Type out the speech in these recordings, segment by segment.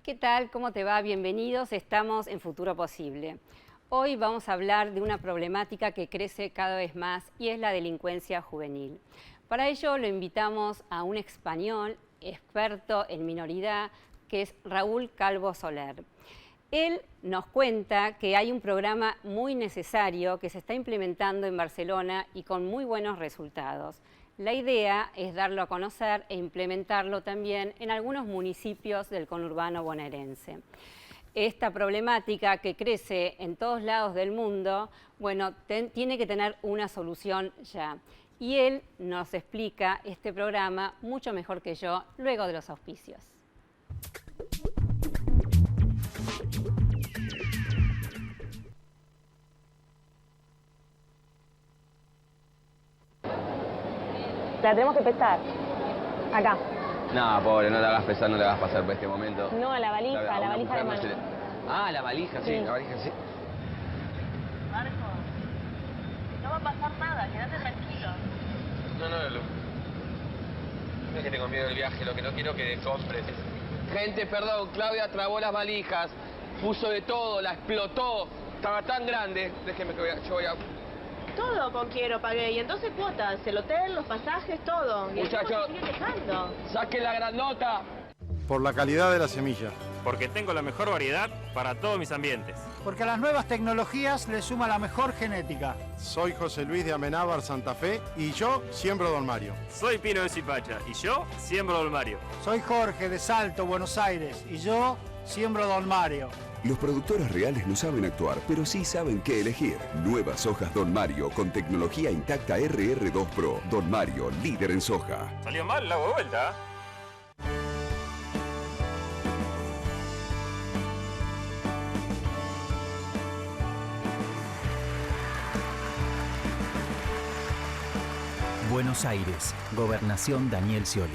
¿Qué tal? ¿Cómo te va? Bienvenidos. Estamos en Futuro Posible. Hoy vamos a hablar de una problemática que crece cada vez más y es la delincuencia juvenil. Para ello lo invitamos a un español experto en minoridad, que es Raúl Calvo Soler. Él nos cuenta que hay un programa muy necesario que se está implementando en Barcelona y con muy buenos resultados. La idea es darlo a conocer e implementarlo también en algunos municipios del conurbano bonaerense. Esta problemática que crece en todos lados del mundo, bueno, tiene que tener una solución ya. Y él nos explica este programa mucho mejor que yo luego de los auspicios. La tenemos que pesar. Acá. No, pobre, no la hagas pesar, no la hagas pasar por este momento. No, a la valija de mano. Ah, la valija, sí, Sí. la valija, sí. Marco, no va a pasar nada, quédate tranquilo. No es que tengo miedo del viaje, lo que no quiero que compres. Gente, perdón, Claudia trabó las valijas, puso de todo, la explotó. Estaba tan grande, déjeme que yo voy a... Todo con quiero pagué, y entonces cuotas, el hotel, los pasajes, todo. Y el tipo Muchacho. se sigue quejando. ¡Saque la grandota! Por la calidad de la semilla. Porque tengo la mejor variedad para todos mis ambientes. Porque a las nuevas tecnologías le suma la mejor genética. Soy José Luis de Amenábar, Santa Fe, y yo siembro Don Mario. Soy Pino de Zipacha y yo siembro Don Mario. Soy Jorge de Salto, Buenos Aires, y yo siembro Don Mario. Los productores reales no saben actuar, pero sí saben qué elegir. Nuevas hojas Don Mario con tecnología intacta RR2 Pro. Don Mario, líder en soja. ¿Salió mal? La hago de vuelta. Buenos Aires, Gobernación Daniel Scioli.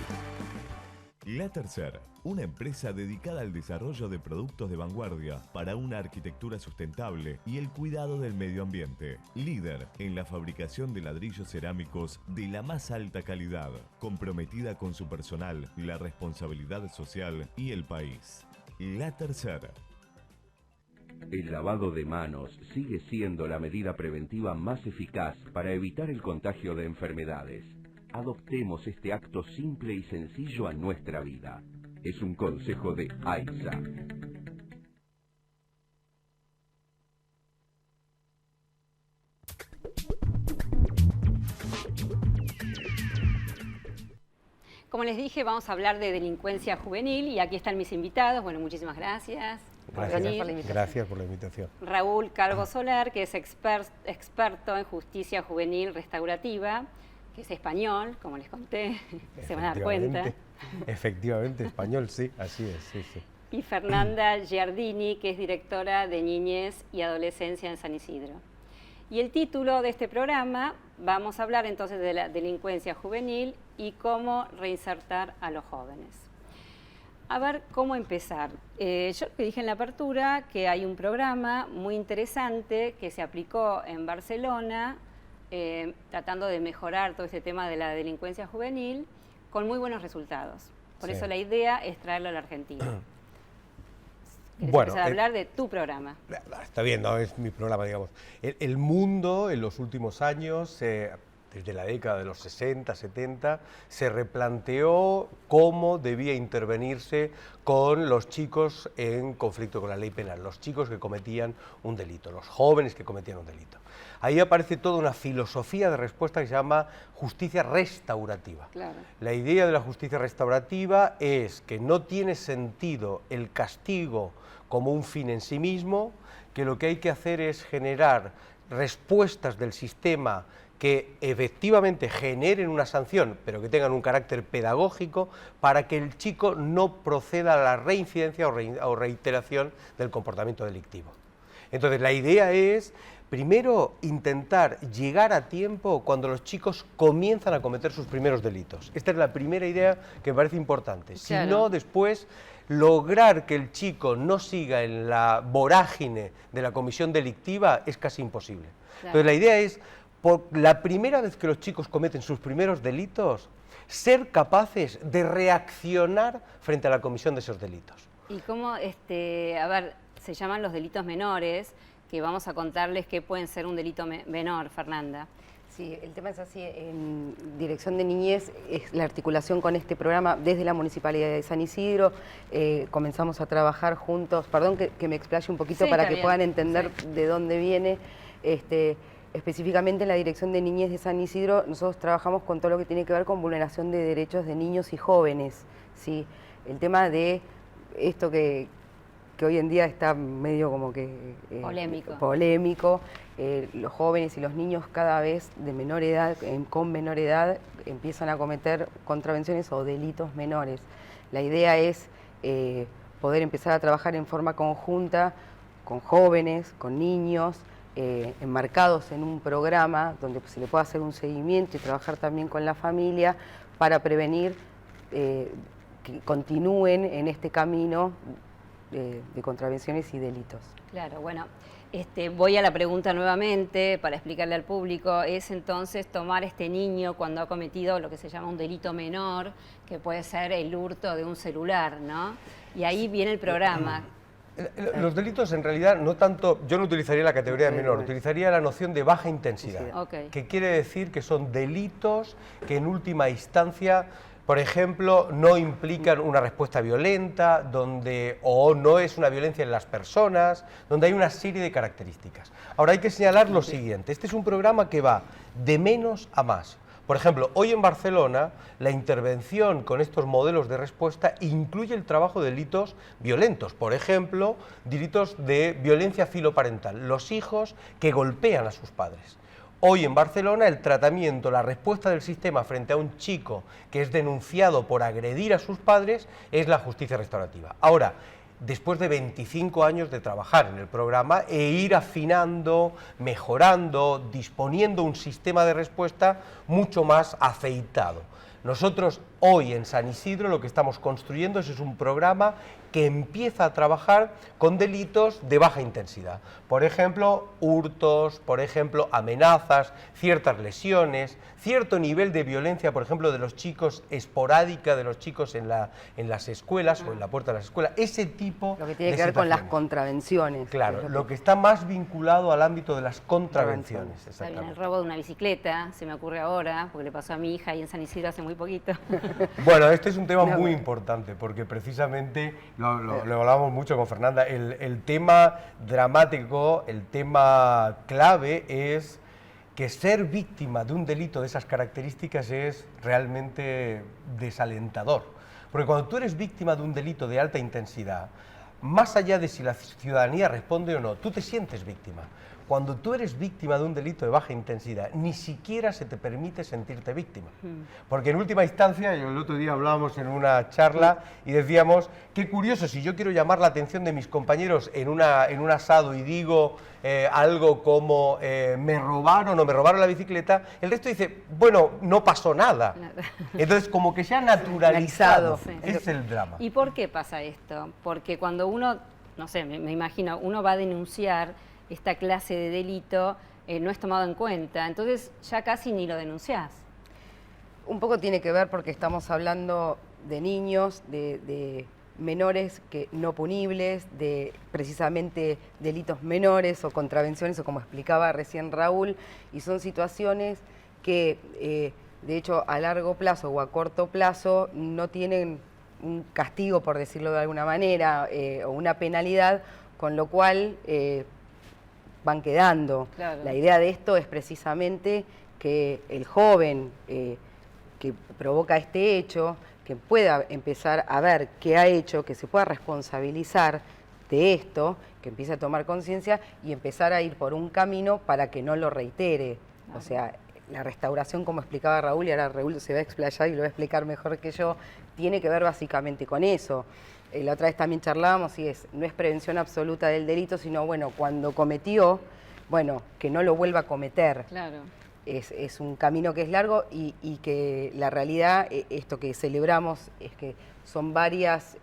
La Tercer, una empresa dedicada al desarrollo de productos de vanguardia para una arquitectura sustentable y el cuidado del medio ambiente. Líder en la fabricación de ladrillos cerámicos de la más alta calidad, comprometida con su personal, la responsabilidad social y el país. La Tercer. El lavado de manos sigue siendo la medida preventiva más eficaz para evitar el contagio de enfermedades. Adoptemos este acto simple y sencillo a nuestra vida. Es un consejo de AISA. Como les dije, vamos a hablar de delincuencia juvenil y aquí están mis invitados. Bueno, muchísimas gracias. Gracias por la invitación. Raúl Calvo Soler, que es experto en justicia juvenil restaurativa, que es español, como les conté, se van a dar cuenta. Efectivamente, español, sí, así es, sí. Y Fernanda Giardini, que es directora de Niñez y Adolescencia en San Isidro. Y el título de este programa, vamos a hablar entonces de la delincuencia juvenil y cómo reinsertar a los jóvenes. A ver, ¿cómo empezar? Yo te dije en la apertura que hay un programa muy interesante que se aplicó en Barcelona, tratando de mejorar todo este tema de la delincuencia juvenil, con muy buenos resultados. Por eso la idea es traerlo a la Argentina. ¿Quieres empezar a hablar de tu programa? Está bien, no es mi programa, digamos. El mundo en los últimos años, desde la década de los 60, 70, se replanteó cómo debía intervenirse con los chicos en conflicto con la ley penal, los chicos que cometían un delito, los jóvenes que cometían un delito. Ahí aparece toda una filosofía de respuesta que se llama justicia restaurativa. Claro. La idea de la justicia restaurativa es que no tiene sentido el castigo como un fin en sí mismo, que lo que hay que hacer es generar respuestas del sistema que efectivamente generen una sanción, pero que tengan un carácter pedagógico para que el chico no proceda a la reincidencia o reiteración del comportamiento delictivo. Entonces, la idea es, primero, intentar llegar a tiempo cuando los chicos comienzan a cometer sus primeros delitos. Esta es la primera idea que me parece importante. Si no, después, lograr que el chico no siga en la vorágine de la comisión delictiva es casi imposible. Entonces, la idea es, por la primera vez que los chicos cometen sus primeros delitos, ser capaces de reaccionar frente a la comisión de esos delitos. Y cómo, a ver, se llaman los delitos menores, que vamos a contarles qué pueden ser un delito menor, Fernanda. Sí, el tema es así, en Dirección de Niñez es la articulación con este programa desde la Municipalidad de San Isidro. Comenzamos a trabajar juntos, perdón que me explaye un poquito para que puedan entender de dónde viene. Específicamente en la Dirección de Niñez de San Isidro nosotros trabajamos con todo lo que tiene que ver con vulneración de derechos de niños y jóvenes, ¿sí? El tema de esto que hoy en día está medio como que polémico. Los jóvenes y los niños cada vez de menor edad, con menor edad, empiezan a cometer contravenciones o delitos menores. La idea es poder empezar a trabajar en forma conjunta con jóvenes, con niños, enmarcados en un programa donde se le pueda hacer un seguimiento y trabajar también con la familia para prevenir que continúen en este camino de contravenciones y delitos. Claro, bueno, voy a la pregunta nuevamente para explicarle al público. Es entonces tomar a este niño cuando ha cometido lo que se llama un delito menor, que puede ser el hurto de un celular, ¿no? Y ahí viene el programa. Los delitos en realidad no tanto, yo no utilizaría la categoría de menor, utilizaría la noción de baja intensidad, que quiere decir que son delitos que en última instancia, por ejemplo, no implican una respuesta violenta, o no es una violencia en las personas, donde hay una serie de características. Ahora hay que señalar lo siguiente, este es un programa que va de menos a más. Por ejemplo, hoy en Barcelona la intervención con estos modelos de respuesta incluye el trabajo de delitos violentos, por ejemplo, delitos de violencia filoparental, los hijos que golpean a sus padres. Hoy en Barcelona el tratamiento, la respuesta del sistema frente a un chico que es denunciado por agredir a sus padres es la justicia restaurativa. Ahora, después de 25 años de trabajar en el programa e ir afinando, mejorando, disponiendo un sistema de respuesta mucho más afeitado. Nosotros hoy en San Isidro lo que estamos construyendo es un programa que empieza a trabajar con delitos de baja intensidad. Por ejemplo, hurtos, por ejemplo, amenazas, ciertas lesiones, cierto nivel de violencia, por ejemplo, de los chicos, esporádica de los chicos en las escuelas o en la puerta de las escuelas, ese tipo de Lo que tiene que ver con las contravenciones. Claro, lo que está más vinculado al ámbito de las contravenciones. Exactamente. El robo de una bicicleta, se me ocurre ahora, porque le pasó a mi hija ahí en San Isidro hace muy poquito. Bueno, este es un tema muy importante, porque precisamente lo hablábamos mucho con Fernanda, el tema dramático, el tema clave es que ser víctima de un delito de esas características es realmente desalentador. Porque cuando tú eres víctima de un delito de alta intensidad, más allá de si la ciudadanía responde o no, tú te sientes víctima. Cuando tú eres víctima de un delito de baja intensidad, ni siquiera se te permite sentirte víctima. Porque en última instancia, el otro día hablábamos en una charla y decíamos, qué curioso, si yo quiero llamar la atención de mis compañeros en un asado y digo algo como me robaron la bicicleta, el resto dice, bueno, no pasó nada. Entonces, como que se ha naturalizado, ese es el drama. ¿Y por qué pasa esto? Porque cuando uno, no sé, me imagino, uno va a denunciar esta clase de delito, no es tomado en cuenta, entonces ya casi ni lo denunciás. Un poco tiene que ver porque estamos hablando de niños, de menores que no punibles, de precisamente delitos menores o contravenciones, o como explicaba recién Raúl, y son situaciones que de hecho a largo plazo o a corto plazo no tienen un castigo, por decirlo de alguna manera, o una penalidad, con lo cual van quedando. Claro. La idea de esto es precisamente que el joven que provoca este hecho, que pueda empezar a ver qué ha hecho, que se pueda responsabilizar de esto, que empiece a tomar conciencia y empezar a ir por un camino para que no lo reitere. Claro. O sea, la restauración, como explicaba Raúl, y ahora Raúl se va a explayar y lo va a explicar mejor que yo, tiene que ver básicamente con eso. La otra vez también charlábamos y no es prevención absoluta del delito, sino, bueno, cuando cometió, bueno, que no lo vuelva a cometer. Claro. Es un camino que es largo y que la realidad, esto que celebramos, es que son varios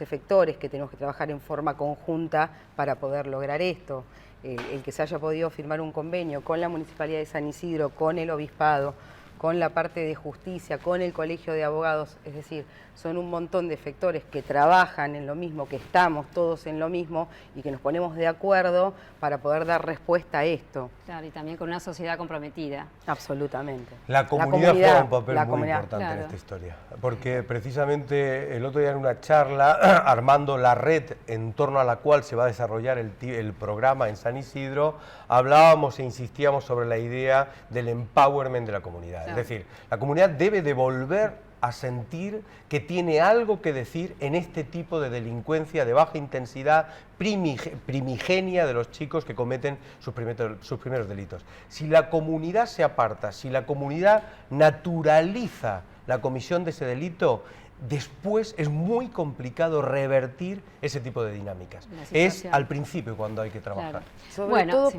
efectores que tenemos que trabajar en forma conjunta para poder lograr esto. El que se haya podido firmar un convenio con la Municipalidad de San Isidro, con el Obispado, con la parte de justicia, con el colegio de abogados, es decir, son un montón de efectores que trabajan en lo mismo, que estamos todos en lo mismo y que nos ponemos de acuerdo para poder dar respuesta a esto. Claro, y también con una sociedad comprometida. Absolutamente. La comunidad juega un papel muy importante claro. en esta historia, porque precisamente el otro día en una charla, armando la red en torno a la cual se va a desarrollar el programa en San Isidro, hablábamos e insistíamos sobre la idea del empowerment de la comunidad. Claro. Es decir, la comunidad debe devolver a sentir que tiene algo que decir en este tipo de delincuencia de baja intensidad primigenia de los chicos que cometen sus primeros delitos. Si la comunidad se aparta, si la comunidad naturaliza la comisión de ese delito, después es muy complicado revertir ese tipo de dinámicas. Es al principio cuando hay que trabajar. Claro. Sobre todo,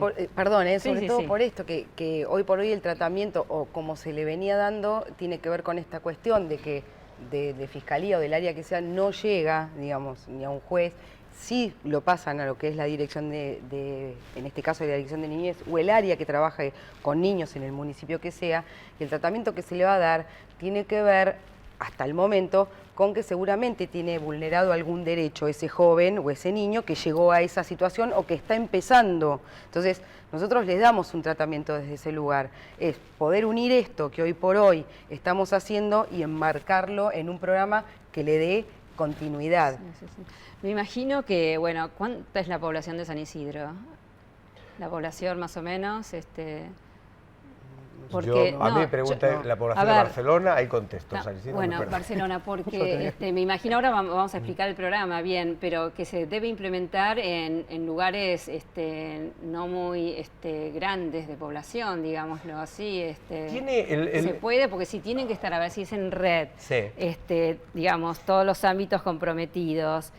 por esto, que hoy por hoy el tratamiento, o como se le venía dando, tiene que ver con esta cuestión de que de fiscalía o del área que sea no llega, digamos, ni a un juez. Sí lo pasan a lo que es la dirección en este caso la dirección de niñez, o el área que trabaja con niños en el municipio que sea, y el tratamiento que se le va a dar tiene que ver, hasta el momento, con que seguramente tiene vulnerado algún derecho ese joven o ese niño que llegó a esa situación o que está empezando. Entonces, nosotros les damos un tratamiento desde ese lugar. Es poder unir esto que hoy por hoy estamos haciendo y enmarcarlo en un programa que le dé continuidad. Sí. Me imagino que, bueno, ¿cuánta es la población de San Isidro? La población más o menos, porque, a mí me pregunta la población de Barcelona, ahí contesto. Bueno, Barcelona, porque me imagino, ahora vamos a explicar el programa bien, pero que se debe implementar en lugares no muy grandes de población, digámoslo así. Se puede, porque si tienen que estar, a ver si es en red, digamos, todos los ámbitos comprometidos.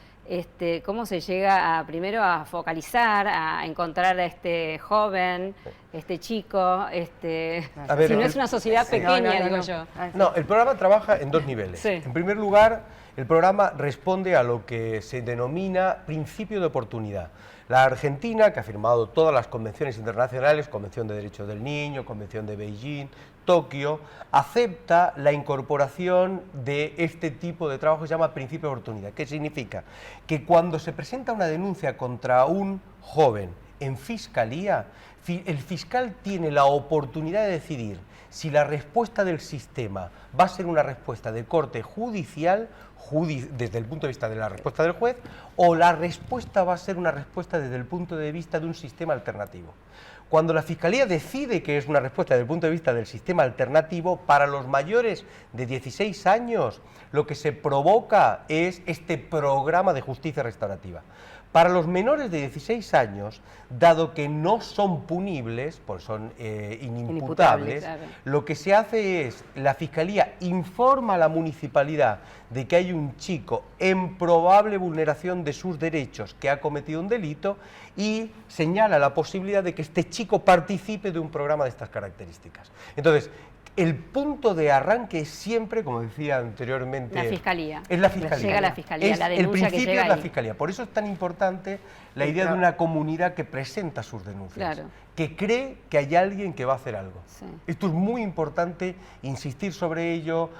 ¿Cómo se llega primero a focalizar, a encontrar a este joven, este chico, si no es una sociedad pequeña, digo yo? No, el programa trabaja en dos niveles. Sí. En primer lugar, el programa responde a lo que se denomina principio de oportunidad. La Argentina, que ha firmado todas las convenciones internacionales, Convención de Derechos del Niño, Convención de Beijing, Tokio, acepta la incorporación de este tipo de trabajo que se llama principio de oportunidad. ¿Qué significa? Que cuando se presenta una denuncia contra un joven en fiscalía, el fiscal tiene la oportunidad de decidir si la respuesta del sistema va a ser una respuesta de corte judicial, desde el punto de vista de la respuesta del juez, o la respuesta va a ser una respuesta desde el punto de vista de un sistema alternativo. Cuando la Fiscalía decide que es una respuesta desde el punto de vista del sistema alternativo, para los mayores de 16 años lo que se provoca es este programa de justicia restaurativa. Para los menores de 16 años, dado que no son punibles, pues son inimputables, claro. Lo que se hace es, la Fiscalía informa a la municipalidad de que hay un chico en probable vulneración de sus derechos que ha cometido un delito y señala la posibilidad de que este chico participe de un programa de estas características. Entonces, el punto de arranque es siempre, como decía anteriormente... La Fiscalía. Es la Fiscalía. Llega la Fiscalía, la denuncia el principio que llega es la ahí. Fiscalía. Por eso es tan importante la idea de una comunidad que presenta sus denuncias, claro. Que cree que hay alguien que va a hacer algo. Sí. Esto es muy importante, insistir sobre ello,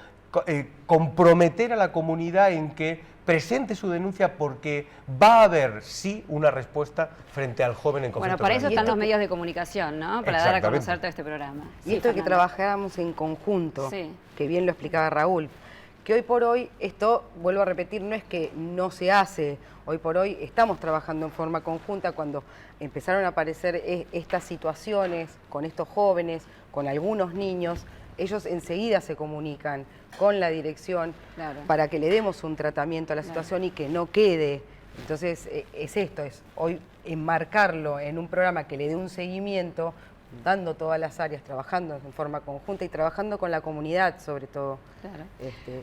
comprometer a la comunidad en que presente su denuncia, porque va a haber, sí, una respuesta frente al joven en conflicto. Bueno, para eso están los medios de comunicación, ¿no? Para dar a conocer todo este programa. Y esto que trabajamos en conjunto, que bien lo explicaba Raúl, que hoy por hoy, esto, vuelvo a repetir, no es que no se hace, hoy por hoy estamos trabajando en forma conjunta. Cuando empezaron a aparecer estas situaciones con estos jóvenes, con algunos niños, ellos enseguida se comunican con la dirección, claro, para que le demos un tratamiento a la situación, claro, y que no quede. Entonces, es esto, es hoy enmarcarlo en un programa que le dé un seguimiento, dando todas las áreas, trabajando en forma conjunta y trabajando con la comunidad, sobre todo. Claro.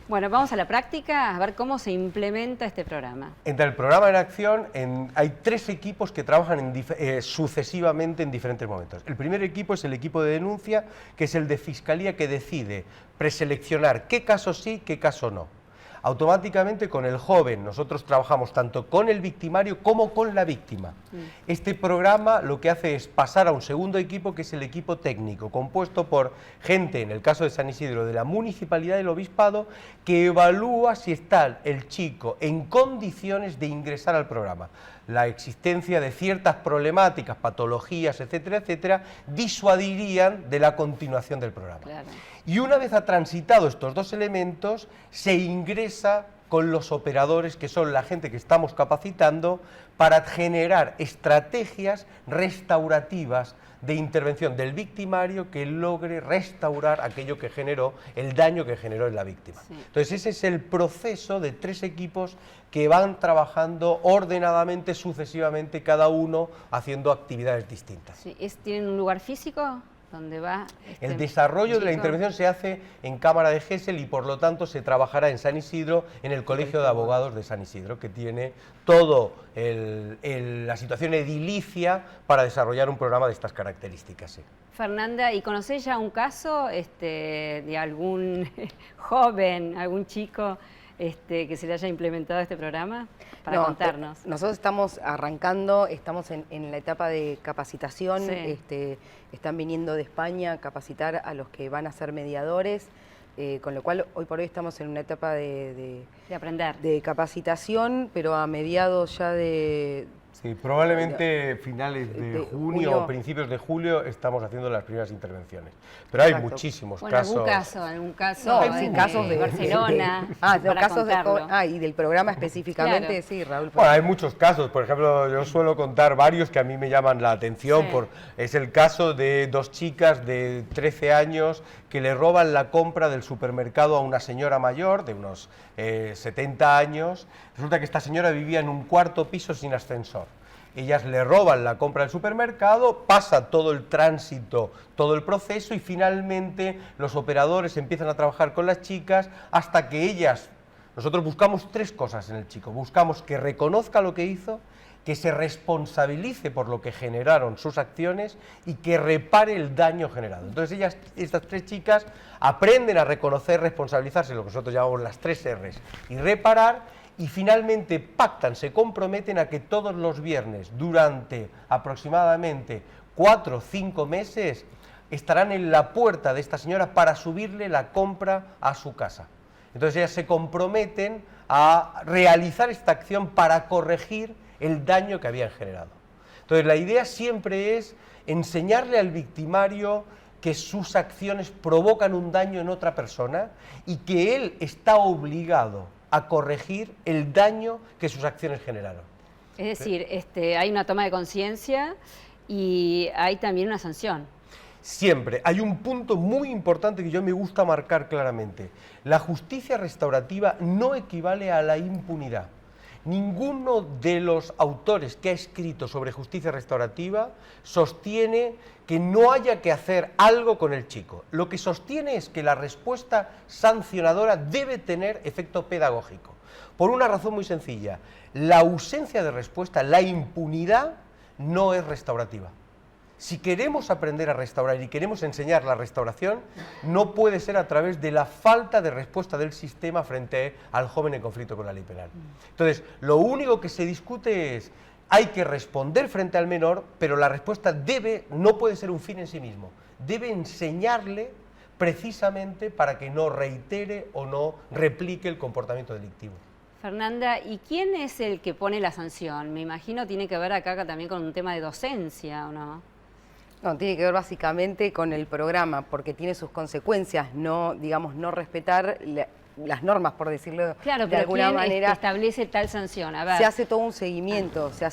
Bueno, vamos a la práctica, a ver cómo se implementa este programa. Entre el programa en acción hay 3 equipos que trabajan sucesivamente en diferentes momentos. El primer equipo es el equipo de denuncia, que es el de Fiscalía, que decide preseleccionar qué casos sí, qué casos no. automáticamente con el joven. Nosotros trabajamos tanto con el victimario como con la víctima. Este programa lo que hace es pasar a un segundo equipo, que es el equipo técnico, compuesto por gente, en el caso de San Isidro, de la Municipalidad del Obispado, que evalúa si está el chico en condiciones de ingresar al programa. La existencia de ciertas problemáticas, patologías, etcétera, etcétera, disuadirían de la continuación del programa. Claro. Y una vez ha transitado estos dos elementos, se ingresa con los operadores, que son la gente que estamos capacitando, para generar estrategias restaurativas de intervención del victimario que logre restaurar aquello que generó, el daño que generó en la víctima. Sí. Entonces ese es el proceso de 3 equipos que van trabajando ordenadamente, sucesivamente, cada uno haciendo actividades distintas. Sí. ¿Tienen un lugar físico donde va el desarrollo de la intervención? Se hace en Cámara de Gesell y por lo tanto se trabajará en San Isidro, en el Colegio de Abogados de San Isidro, que tiene todo la situación edilicia para desarrollar un programa de estas características. Sí. Fernanda, ¿y conocés ya un caso de algún joven, algún chico que se le haya implementado este programa? Para contarnos. Nosotros estamos arrancando, estamos en la etapa de capacitación, sí. Están viniendo de España a capacitar a los que van a ser mediadores, con lo cual hoy por hoy estamos en una etapa de aprender, de capacitación, pero a mediados ya de... Sí, probablemente finales de junio o principios de julio estamos haciendo las primeras intervenciones. Pero hay muchísimos casos. Algún caso hay casos de Barcelona. Casos y del programa específicamente, claro. Sí, Raúl. Bueno, hay muchos casos. Por ejemplo, yo suelo contar varios que a mí me llaman la atención. Sí. Es el caso de 2 chicas de 13 años que le roban la compra del supermercado a una señora mayor de unos 70 años. Resulta que esta señora vivía en un 4º piso sin ascensor. Ellas le roban la compra del supermercado, pasa todo el tránsito, todo el proceso y finalmente los operadores empiezan a trabajar con las chicas hasta que ellas... Nosotros buscamos 3 cosas en el chico. Buscamos que reconozca lo que hizo, que se responsabilice por lo que generaron sus acciones y que repare el daño generado. Entonces estas 3 chicas aprenden a reconocer, responsabilizarse, lo que nosotros llamamos las 3 R's, y reparar, y finalmente pactan, se comprometen a que todos los viernes durante aproximadamente 4 o 5 meses estarán en la puerta de esta señora para subirle la compra a su casa. Entonces ellas se comprometen a realizar esta acción para corregir el daño que habían generado. Entonces la idea siempre es enseñarle al victimario que sus acciones provocan un daño en otra persona y que él está obligado a corregir el daño que sus acciones generaron. Es decir, hay una toma de conciencia y hay también una sanción. Siempre. Hay un punto muy importante que yo me gusta marcar claramente. La justicia restaurativa no equivale a la impunidad. Ninguno de los autores que ha escrito sobre justicia restaurativa sostiene que no haya que hacer algo con el chico. Lo que sostiene es que la respuesta sancionadora debe tener efecto pedagógico. Por una razón muy sencilla, la ausencia de respuesta, la impunidad, no es restaurativa. Si queremos aprender a restaurar y queremos enseñar la restauración, no puede ser a través de la falta de respuesta del sistema frente al joven en conflicto con la ley penal. Entonces, lo único que se discute es, hay que responder frente al menor, pero la respuesta no puede ser un fin en sí mismo, debe enseñarle precisamente para que no reitere o no replique el comportamiento delictivo. Fernanda, ¿y quién es el que pone la sanción? Me imagino tiene que ver acá también con un tema de docencia, ¿o no? No, tiene que ver básicamente con el programa, porque tiene sus consecuencias, no respetar las normas, por decirlo de alguna manera. Establece tal sanción? A ver. Se hace todo un seguimiento, o sea,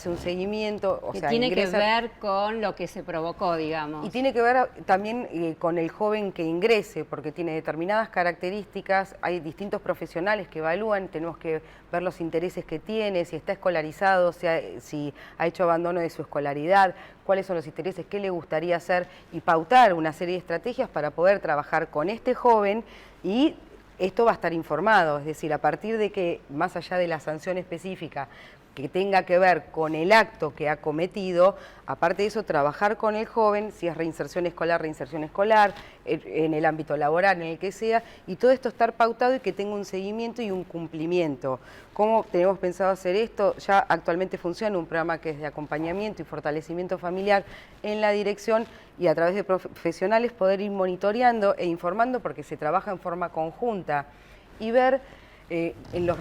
tiene que ver con lo que se provocó, digamos. Y tiene que ver también con el joven que ingrese, porque tiene determinadas características, hay distintos profesionales que evalúan, tenemos que ver los intereses que tiene, si está escolarizado, si ha hecho abandono de su escolaridad, cuáles son los intereses, qué le gustaría hacer y pautar una serie de estrategias para poder trabajar con este joven y esto va a estar informado, es decir, a partir de que, más allá de la sanción específica, que tenga que ver con el acto que ha cometido, aparte de eso, trabajar con el joven, si es reinserción escolar, en el ámbito laboral, en el que sea, y todo esto estar pautado y que tenga un seguimiento y un cumplimiento. ¿Cómo tenemos pensado hacer esto? Ya actualmente funciona un programa que es de acompañamiento y fortalecimiento familiar en la dirección, y a través de profesionales poder ir monitoreando e informando, porque se trabaja en forma conjunta, y ver en los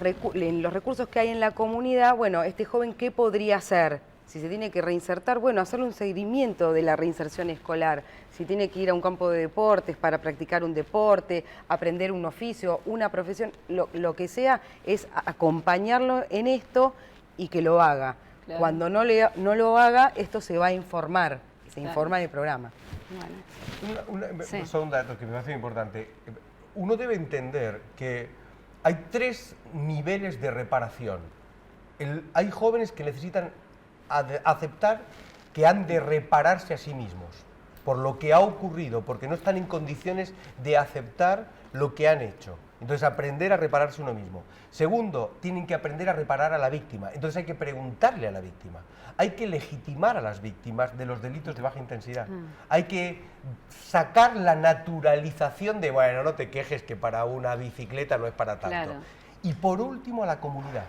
recursos que hay en la comunidad, bueno, este joven qué podría hacer, si se tiene que reinsertar, bueno, hacerle un seguimiento de la reinserción escolar, si tiene que ir a un campo de deportes para practicar un deporte, aprender un oficio, una profesión, lo que sea, es acompañarlo en esto y que lo haga. Claro. Cuando no lo haga, esto se va a informar, se informa en el programa. Bueno. Solo un dato que me parece importante. Uno debe entender que hay 3 niveles de reparación. Hay jóvenes que necesitan aceptar que han de repararse a sí mismos por lo que ha ocurrido, porque no están en condiciones de aceptar lo que han hecho. Entonces, aprender a repararse uno mismo. Segundo, tienen que aprender a reparar a la víctima. Entonces, hay que preguntarle a la víctima. Hay que legitimar a las víctimas de los delitos de baja intensidad. Hay que sacar la naturalización de, bueno, no te quejes que para una bicicleta no es para tanto. Claro. Y por último, a la comunidad.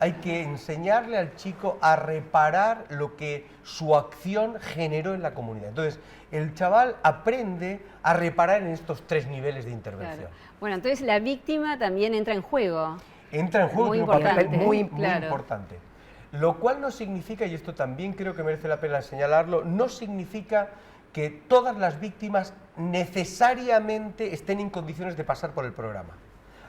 Hay que enseñarle al chico a reparar lo que su acción generó en la comunidad. Entonces, el chaval aprende a reparar en estos 3 niveles de intervención. Claro. Bueno, entonces la víctima también entra en juego. Entra en juego, muy tiene un papel muy claro. importante. Lo cual no significa, y esto también creo que merece la pena señalarlo, no significa que todas las víctimas necesariamente estén en condiciones de pasar por el programa.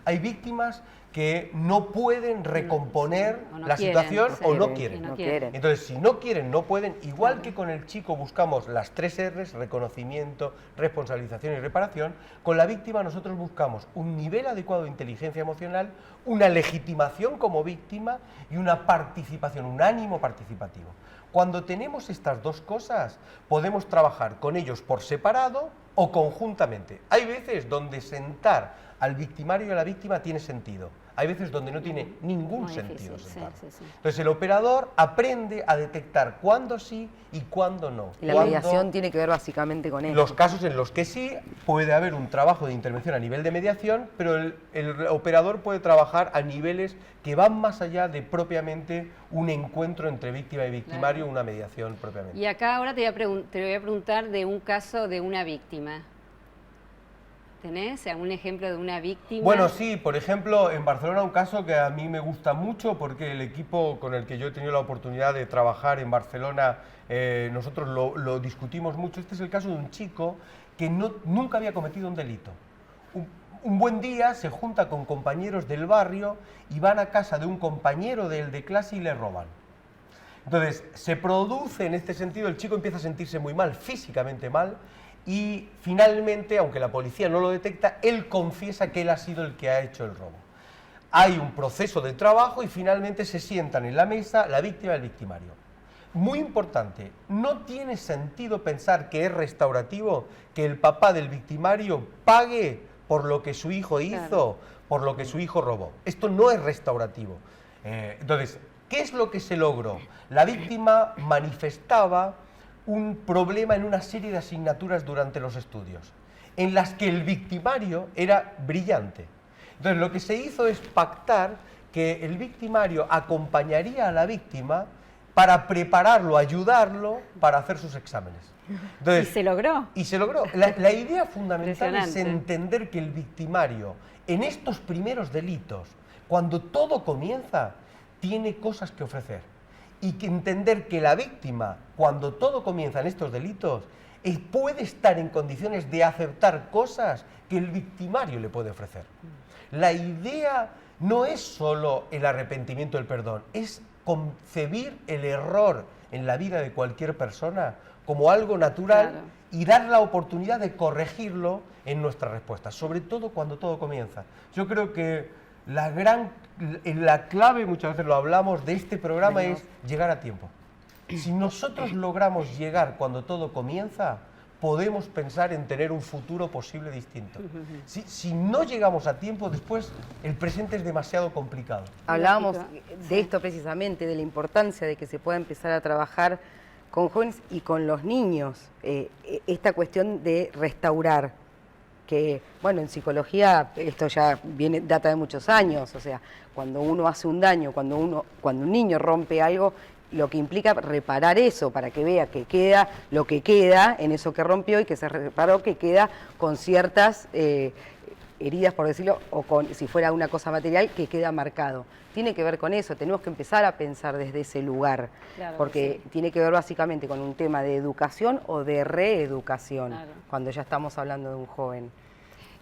Hay víctimas que no pueden recomponer la situación o no quieren. Entonces, si no quieren, no pueden. Igual que con el chico buscamos las 3 Rs, reconocimiento, responsabilización y reparación, con la víctima nosotros buscamos un nivel adecuado de inteligencia emocional, una legitimación como víctima y una participación, un ánimo participativo. Cuando tenemos estas 2 cosas, podemos trabajar con ellos por separado o conjuntamente. Hay veces donde sentar al victimario y a la víctima tiene sentido. Hay veces donde no tiene ningún sentido sentarlo. Entonces el operador aprende a detectar cuándo sí y cuándo no. Y la mediación tiene que ver básicamente con eso. Los casos en los que sí puede haber un trabajo de intervención a nivel de mediación, pero el operador puede trabajar a niveles que van más allá de propiamente un encuentro entre víctima y victimario, una mediación propiamente. Y acá ahora te voy a preguntar de un caso de una víctima. ¿Tenés algún ejemplo de una víctima? Bueno, sí, por ejemplo, en Barcelona un caso que a mí me gusta mucho porque el equipo con el que yo he tenido la oportunidad de trabajar en Barcelona, nosotros lo discutimos mucho. Este es el caso de un chico que nunca había cometido un delito. Un buen día se junta con compañeros del barrio y van a casa de un compañero de clase y le roban. Entonces, se produce en este sentido, el chico empieza a sentirse muy mal, físicamente mal, y finalmente, aunque la policía no lo detecta, él confiesa que él ha sido el que ha hecho el robo. Hay un proceso de trabajo y finalmente se sientan en la mesa la víctima y el victimario. Muy importante, no tiene sentido pensar que es restaurativo que el papá del victimario pague por lo que su hijo hizo, por lo que su hijo robó. Esto no es restaurativo. Entonces, ¿qué es lo que se logró? La víctima manifestaba un problema en una serie de asignaturas durante los estudios, en las que el victimario era brillante. Entonces, lo que se hizo es pactar que el victimario acompañaría a la víctima para prepararlo, ayudarlo para hacer sus exámenes. Entonces, ¿y se logró? Y se logró. La idea fundamental es entender que el victimario, en estos primeros delitos, cuando todo comienza, tiene cosas que ofrecer. Y que entender que la víctima, cuando todo comienza en estos delitos, puede estar en condiciones de aceptar cosas que el victimario le puede ofrecer. La idea no es solo el arrepentimiento, el perdón, es concebir el error en la vida de cualquier persona como algo natural y dar la oportunidad de corregirlo en nuestra respuesta, sobre todo cuando todo comienza. Yo creo que la clave, muchas veces lo hablamos, de este programa es llegar a tiempo. Si nosotros logramos llegar cuando todo comienza, podemos pensar en tener un futuro posible distinto. Si no llegamos a tiempo, después el presente es demasiado complicado. Hablábamos de esto precisamente, de la importancia de que se pueda empezar a trabajar con jóvenes y con los niños, esta cuestión de restaurar, que, bueno, en psicología esto ya data de muchos años, o sea, cuando uno hace un daño, cuando un niño rompe algo, lo que implica reparar eso, para que vea que queda lo que queda en eso que rompió y que se reparó, que queda con ciertas heridas, por decirlo, o con, si fuera una cosa material, que queda marcado. Tiene que ver con eso, tenemos que empezar a pensar desde ese lugar, claro, porque tiene que ver básicamente con un tema de educación o de reeducación, claro, cuando ya estamos hablando de un joven.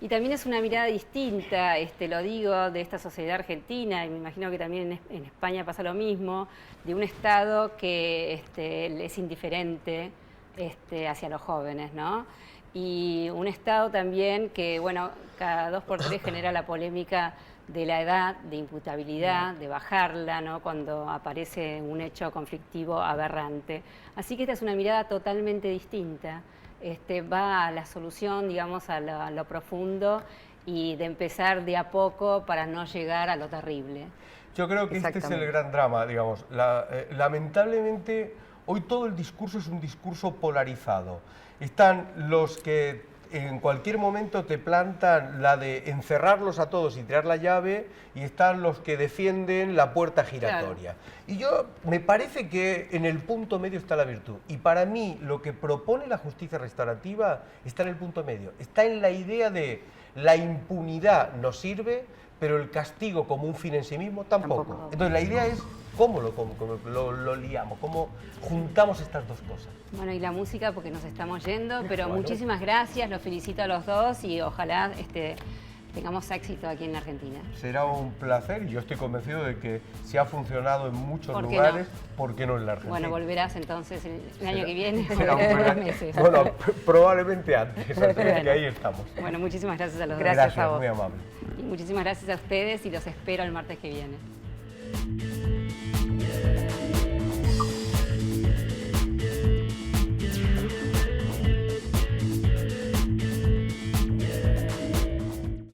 Y también es una mirada distinta, lo digo, de esta sociedad argentina, y me imagino que también en España pasa lo mismo, de un Estado que es indiferente hacia los jóvenes, ¿no? Y un Estado también que, bueno, cada 2 por 3 genera la polémica de la edad, de imputabilidad, de bajarla, ¿no?, cuando aparece un hecho conflictivo aberrante. Así que esta es una mirada totalmente distinta. Va a la solución, digamos, a lo profundo y de empezar de a poco para no llegar a lo terrible. Yo creo que este es el gran drama, digamos. Lamentablemente, hoy todo el discurso es un discurso polarizado. Están los que en cualquier momento te plantan la de encerrarlos a todos y tirar la llave, y están los que defienden la puerta giratoria. Claro. Y yo, me parece que en el punto medio está la virtud. Y para mí, lo que propone la justicia restaurativa está en el punto medio. Está en la idea de la impunidad no sirve, pero el castigo como un fin en sí mismo tampoco. Entonces la idea es cómo lo liamos, cómo juntamos estas dos cosas. Bueno, y la música, porque nos estamos yendo, pero muchísimas gracias, los felicito a los dos y ojalá tengamos éxito aquí en la Argentina. Será un placer y yo estoy convencido de que si ha funcionado en muchos lugares, ¿por qué no en la Argentina? Bueno, volverás entonces el año que viene, unos meses. Bueno, probablemente antes, así que ahí estamos. Bueno, muchísimas gracias a los dos. Gracias a vos. Muy amable. Y muchísimas gracias a ustedes y los espero el martes que viene.